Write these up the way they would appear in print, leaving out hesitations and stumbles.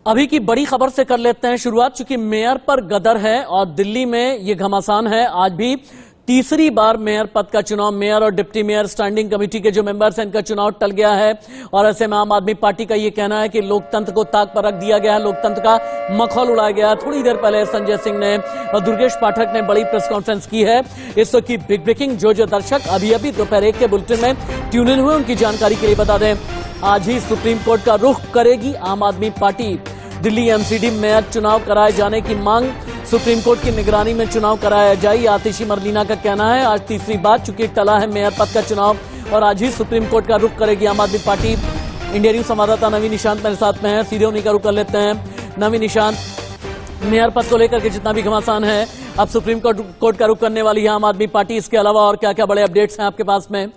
अभी की बड़ी खबर से कर लेते हैं शुरुआत। चूंकि मेयर पर गदर है और दिल्ली में ये घमासान है, आज भी तीसरी बार मेयर पद का चुनाव, मेयर और डिप्टी मेयर स्टैंडिंग कमेटी के जो मेंबर्स हैं इनका चुनाव टल गया है। और ऐसे में आम आदमी पार्टी का ये कहना है कि लोकतंत्र को ताक पर रख दिया गया है, लोकतंत्र का मखौल उड़ाया गया है। थोड़ी देर पहले संजय सिंह ने और दुर्गेश पाठक ने बड़ी प्रेस कॉन्फ्रेंस की है। इस वक्त की बिग ब्रेकिंग जो दर्शक अभी अभी दोपहर 1 के बुलेटिन में ट्यून इन हुए उनकी जानकारी के लिए बता दें, आज ही सुप्रीम कोर्ट का रुख करेगी आम आदमी पार्टी। दिल्ली एमसीडी मेयर चुनाव कराए जाने की मांग, सुप्रीम कोर्ट की निगरानी में चुनाव कराया जाए, आतिशी मरलीना का कहना है। आज तीसरी बार चूंकि टला है मेयर पद का चुनाव और आज ही सुप्रीम कोर्ट का रुख करेगी आम आदमी पार्टी। इंडिया न्यूज संवाददाता नवीन निशांत मेरे साथ में है, सीधे उन्हीं का रुख कर लेते हैं। नवीन निशांत, मेयर पद को लेकर के जितना भी घमासान है, अब सुप्रीम कोर्ट का रुख करने वाली है आम आदमी पार्टी। इसके अलावा और क्या क्या बड़े अपडेट्स हैं आपके पास में?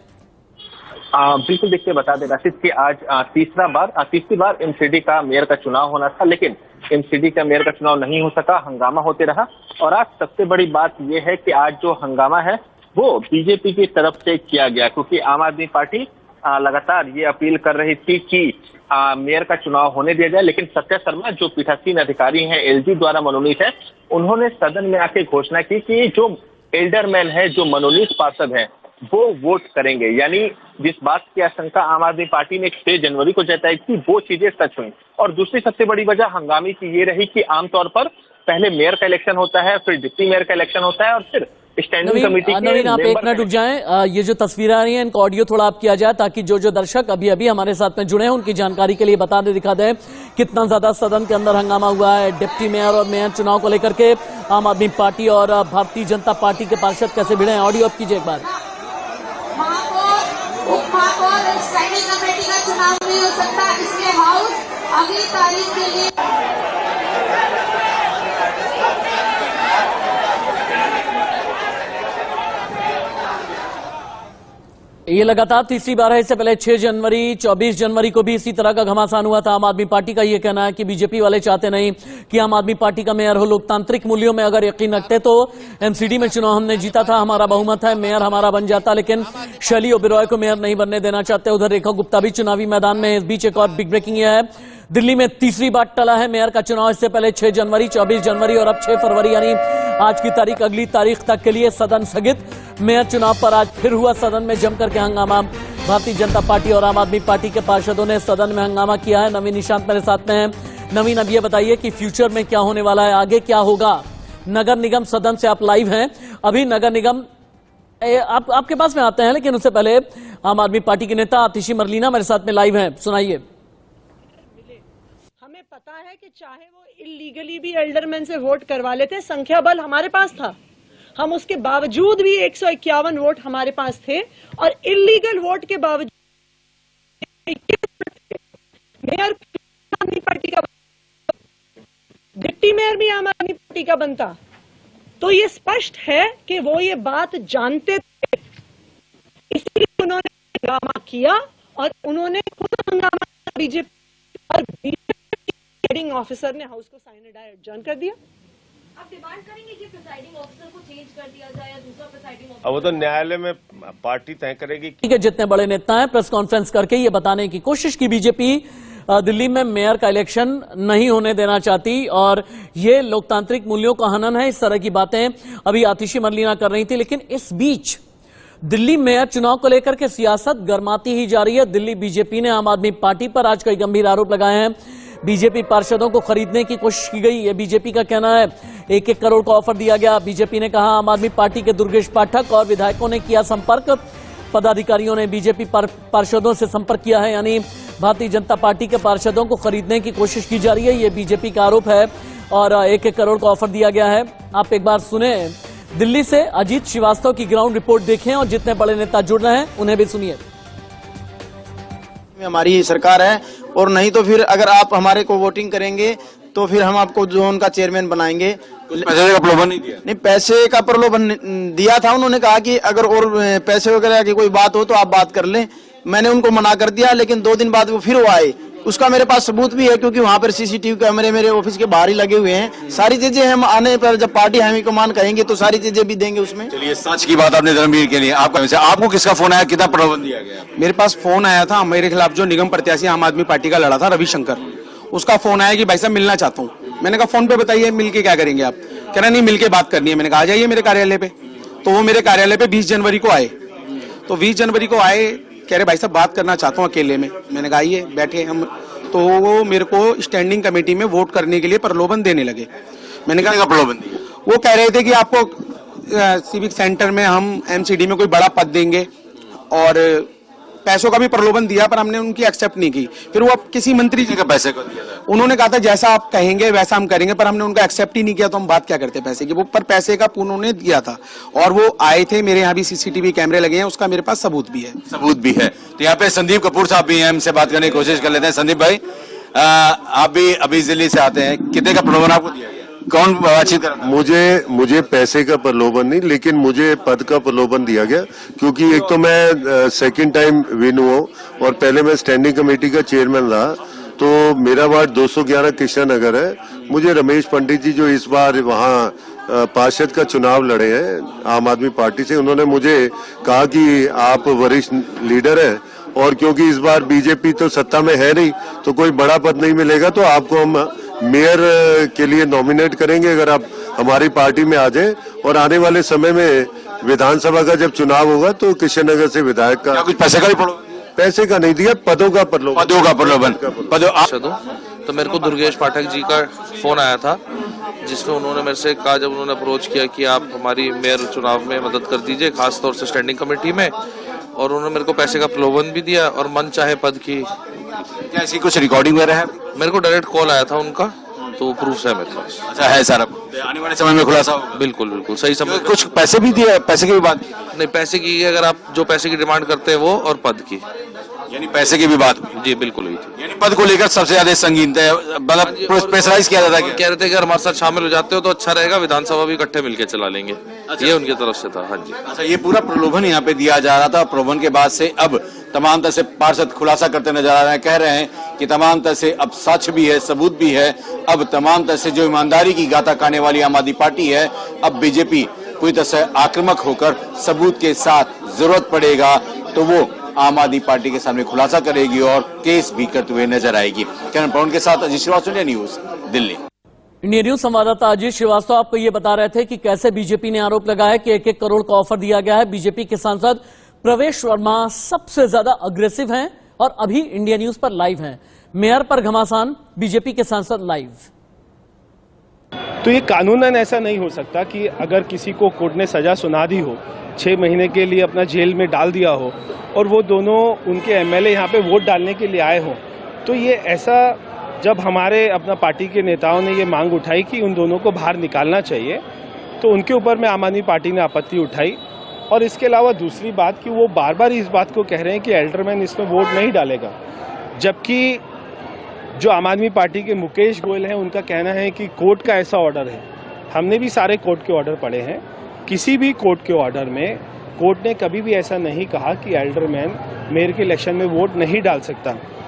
बिल्कुल, देखिए बता दें राशिद कि आज तीसरी बार एमसीडी का मेयर का चुनाव होना था, लेकिन एमसीडी का मेयर का चुनाव नहीं हो सका, हंगामा होते रहा। और आज सबसे बड़ी बात यह है कि आज जो हंगामा है वो बीजेपी की तरफ से किया गया, क्योंकि आम आदमी पार्टी लगातार ये अपील कर रही थी कि मेयर का चुनाव होने दिया जाए, लेकिन सत्या शर्मा जो पीठासीन अधिकारी हैं, एलजी द्वारा मनोनीत है, उन्होंने सदन में आके घोषणा की कि जो एल्डरमैन है, जो मनोनीत पार्षद है, वो वोट करेंगे। यानी जिस बात की आशंका आम आदमी पार्टी ने 6 जनवरी को जताई थी, वो चीजें सच हुई। और दूसरी सबसे बड़ी वजह हंगामे की ये रही कि आमतौर पर पहले मेयर का इलेक्शन होता है, फिर डिप्टी मेयर का इलेक्शन होता है और फिर स्टैंडिंग कमेटी के नवीन, आप एक मिनट रुक जाएं। ये जो तस्वीरें आ रही हैं इनका ऑडियो थोड़ा आप किया जाए, ताकि जो दर्शक अभी अभी हमारे साथ में जुड़े हैं उनकी जानकारी के लिए बता दे, दिखा दें कितना ज्यादा सदन के अंदर हंगामा हुआ है डिप्टी मेयर और मेयर चुनाव को लेकर के। आम आदमी पार्टी और भारतीय जनता पार्टी के पार्षद कैसे भिड़े हैं, ऑडियो आप कीजिए एक बार। स्टैंडिंग कमेटी का चुनाव नहीं हो सकता, इसलिए हाउस अगली तारीख के लिए ये लगातार तीसरी बार है। इससे पहले 6 जनवरी 24 जनवरी को भी इसी तरह का घमासान हुआ था। आम आदमी पार्टी का ये कहना है कि बीजेपी वाले चाहते नहीं कि आम आदमी पार्टी का मेयर हो। लोकतांत्रिक मूल्यों में अगर यकीन रखते तो एमसीडी में चुनाव हमने जीता था, हमारा बहुमत है, मेयर हमारा बन जाता, लेकिन शैली ओबेरॉय को मेयर नहीं बनने देना चाहते। उधर रेखा गुप्ता भी चुनावी मैदान में। इस बीच एक और बिग ब्रेकिंग यह है, दिल्ली में तीसरी बार टला है मेयर का चुनाव। इससे पहले 6 जनवरी 24 जनवरी और अब 6 फरवरी यानी आज की तारीख अगली तारीख तक के लिए सदन स्थगित। मेयर चुनाव पर आज फिर हुआ सदन में जमकर के हंगामा। भारतीय जनता पार्टी और आम आदमी पार्टी के पार्षदों ने सदन में हंगामा किया है। नवीन निशांत मेरे साथ में है। नवीन, अब ये बताइए कि फ्यूचर में क्या होने वाला है, आगे क्या होगा? नगर निगम सदन से आप लाइव हैं, अभी नगर निगम आपके पास में आते हैं, लेकिन उससे पहले आम आदमी पार्टी के नेता आतिशी मरलीना मेरे साथ में लाइव हैं, सुनाइए। हमें पता है कि चाहे वो इलीगली भी एल्डरमैन से वोट करवा लेते, संख्या बल हमारे पास था, हम उसके बावजूद भी 151 वोट हमारे पास थे और इलीगल वोट के बावजूद मेयर आदमी पार्टी का, डिप्टी मेयर भी आम आदमी पार्टी का बनता। तो ये स्पष्ट है कि वो ये बात जानते थे, इसलिए उन्होंने ड्रामा किया और उन्होंने खुद हंगामा बीजेपी और बीजेपी ऑफिसर ने हाउस को साइन एडजर्न कर दिया। आप डिमांड करेंगे कि प्रिसाइडिंग ऑफिसर को चेंज कर दिया जाए या दूसरा प्रिसाइडिंग ऑफिसर? अब वो तो न्यायालय में पार्टी तय करेगी। ठीक है, जितने बड़े नेता हैं प्रेस कॉन्फ्रेंस करके ये बताने की कोशिश की बीजेपी दिल्ली में मेयर का इलेक्शन नहीं होने देना चाहती और ये लोकतांत्रिक मूल्यों का हनन है। इस तरह की बातें अभी आतिशी मरलीना कर रही थी, लेकिन इस बीच दिल्ली मेयर चुनाव को लेकर के सियासत गर्माती ही जा रही है। दिल्ली बीजेपी ने आम आदमी पार्टी पर आज कई गंभीर आरोप लगाए हैं। बीजेपी पार्षदों को खरीदने की कोशिश की गई, ये बीजेपी का कहना है। 1-1 करोड़ का ऑफर दिया गया। बीजेपी ने कहा आम आदमी पार्टी के दुर्गेश पाठक और विधायकों ने किया संपर्क, पदाधिकारियों ने बीजेपी पार्षदों से संपर्क किया है, यानी भारतीय जनता पार्टी के पार्षदों को खरीदने की कोशिश की जा रही है, ये बीजेपी का आरोप है और 1-1 करोड़ का ऑफर दिया गया है। आप एक बार सुने, दिल्ली से अजीत श्रीवास्तव की ग्राउंड रिपोर्ट देखें और जितने बड़े नेता जुड़ रहे हैं उन्हें भी सुनिए। हमारी सरकार है और नहीं तो फिर अगर आप हमारे को वोटिंग करेंगे तो फिर हम आपको जोन का चेयरमैन बनाएंगे। पैसे का प्रलोभन नहीं दिया? नहीं, पैसे का प्रलोभन दिया था। उन्होंने कहा कि अगर और पैसे वगैरह की कोई बात हो तो आप बात कर लें। मैंने उनको मना कर दिया, लेकिन 2 दिन बाद वो फिर वो आए। उसका मेरे पास सबूत भी है, क्योंकि वहाँ पर सीसीटीवी कैमरे मेरे ऑफिस के बाहर ही लगे हुए हैं। सारी चीजें हम आने पर जब पार्टी हामी को मान कहेंगे तो सारी चीजें भी देंगे उसमें। चलिए, सच की बात आपने धर्मवीर के लिए आपको किसका फोन आया, कितना प्रलोभन दिया गया? मेरे पास फोन आया था, मेरे खिलाफ जो निगम प्रत्याशी आम आदमी पार्टी का लड़ा था रविशंकर, उसका फोन आया कि भाई साहब मिलना चाहता हूँ। मैंने कहा फोन पे बताइए मिल के क्या करेंगे आप। कह रहा नहीं मिल के बात करनी है। मैंने कहा आ जाइए मेरे कार्यालय पे। तो वो मेरे कार्यालय पे 20 जनवरी को आए। तो 20 जनवरी को आए, कह रहे भाई साहब बात करना चाहता हूँ अकेले में। मैंने कहा आइए बैठे हम। तो वो मेरे को स्टैंडिंग कमेटी में वोट करने के लिए प्रलोभन देने लगे। मैंने कहा प्रलोभन दिया? वो कह रहे थे कि आपको सिविक सेंटर में हम एमसीडी में कोई बड़ा पद देंगे और पैसों का भी प्रलोभन दिया, पर हमने उनकी एक्सेप्ट नहीं की। फिर वो अब किसी मंत्री जी का पैसे को दिया था। उन्होंने कहा था जैसा आप कहेंगे वैसा हम करेंगे, पर हमने उनका एक्सेप्ट ही नहीं किया। तो हम बात क्या करते पैसे की। वो पर पैसे का उन्होंने दिया था और वो आए थे। मेरे यहाँ भी सीसीटीवी कैमरे लगे हैं, उसका मेरे पास सबूत भी है। सबूत भी है। तो यहाँ पे संदीप कपूर साहब भी हैं, हमसे बात करने की कोशिश कर लेते हैं। संदीप भाई, आप भी अभी दिल्ली से आते हैं, कितने का प्रलोभन आपको दिया गया? कौन बातचीत कर? मुझे पैसे का प्रलोभन नहीं, लेकिन मुझे पद का प्रलोभन दिया गया, क्योंकि एक तो मैं सेकंड टाइम विन हुआ और पहले मैं स्टैंडिंग कमेटी का चेयरमैन रहा। तो मेरा वार्ड 211 कृष्णा नगर है। मुझे रमेश पंडित जी जो इस बार वहाँ पार्षद का चुनाव लड़े हैं आम आदमी पार्टी से, उन्होंने मुझे कहा कि आप वरिष्ठ लीडर हैं और क्योंकि इस बार बीजेपी तो सत्ता में है नहीं तो कोई बड़ा पद नहीं मिलेगा, तो आपको हम मेयर के लिए नॉमिनेट करेंगे अगर आप हमारी पार्टी में आ जाए। और आने वाले समय में विधानसभा का जब चुनाव होगा तो कृष्णनगर से विधायक का कुछ पैसे का भी प्रलोभन? पैसे का नहीं दिया, पदों का प्रलोभन। पदों का प्रलोभन। तो मेरे को दुर्गेश पाठक जी का फोन आया था, जिसमें उन्होंने मेरे से कहा, जब उन्होंने अप्रोच किया कि आप हमारी मेयर चुनाव में मदद कर दीजिए, खासतौर से स्टैंडिंग कमेटी में, और उन्होंने मेरे को पैसे का प्रलोभन भी दिया और मन चाहे पद की। क्या ऐसी कुछ रिकॉर्डिंग वगैरह है? मेरे को डायरेक्ट कॉल आया था उनका, तो प्रूफ है मेरे पास। अच्छा है सारा? आने वाले समय में खुलासा होगा? बिल्कुल बिल्कुल सही समय। कुछ पैसे भी दिए? पैसे की भी बात नहीं, पैसे की अगर आप जो पैसे की डिमांड करते हैं वो, और पद की, यानी पैसे की भी बात? जी बिल्कुल हुई थी। यानी पद को लेकर सबसे ज्यादा संगीन थे, मतलब प्रेशराइज किया जाता है। कह रहे थे कि अगर हमारे साथ शामिल हो जाते हो तो अच्छा रहेगा, विधानसभा भी इकट्ठे मिलकर चला लेंगे। ये उनकी तरफ से था। हाँ जी। अच्छा, ये पूरा प्रलोभन यहाँ पे दिया जा रहा था। प्रलोभन के बाद से अब तमाम तरह से पार्षद खुलासा करते नजर आ रहे हैं, कह रहे हैं कि तमाम तरह से अब सच भी है, सबूत भी है। अब तमाम तरह से जो ईमानदारी की गाथा खाने वाली आम आदमी पार्टी है, अब बीजेपी पूरी तरह से आक्रामक होकर सबूत के साथ जरूरत पड़ेगा तो वो आम आदमी पार्टी के सामने खुलासा करेगी और केस भी करते हुए नजर आएगी। किरण पवन के साथ Ajit Srivastava, India News, Delhi. India News संवाददाता अजीत श्रीवास्तव आपको ये बता रहे थे कि कैसे बीजेपी ने आरोप लगाया कि 1-1 करोड़ का ऑफर दिया गया है। बीजेपी के सांसद प्रवेश वर्मा सबसे ज्यादा अग्रेसिव हैं और अभी इंडिया न्यूज पर लाइव हैं। मेयर पर घमासान, बीजेपी के सांसद लाइव। तो ये कानूनन ऐसा नहीं हो सकता कि अगर किसी को कोर्ट ने सजा सुना दी हो, 6 महीने के लिए अपना जेल में डाल दिया हो, और वो दोनों उनके एमएलए यहाँ पे वोट डालने के लिए आए हों, तो ये ऐसा, जब हमारे अपना पार्टी के नेताओं ने ये मांग उठाई कि उन दोनों को बाहर निकालना चाहिए, तो उनके ऊपर में आम आदमी पार्टी ने आपत्ति उठाई। और इसके अलावा दूसरी बात कि वो बार बार इस बात को कह रहे हैं कि एल्डरमैन इसमें वोट नहीं डालेगा, जबकि जो आम आदमी पार्टी के मुकेश गोयल हैं उनका कहना है कि कोर्ट का ऐसा ऑर्डर है। हमने भी सारे कोर्ट के ऑर्डर पढ़े हैं, किसी भी कोर्ट के ऑर्डर में कोर्ट ने कभी भी ऐसा नहीं कहा कि एल्डरमैन मेयर के इलेक्शन में वोट नहीं डाल सकता।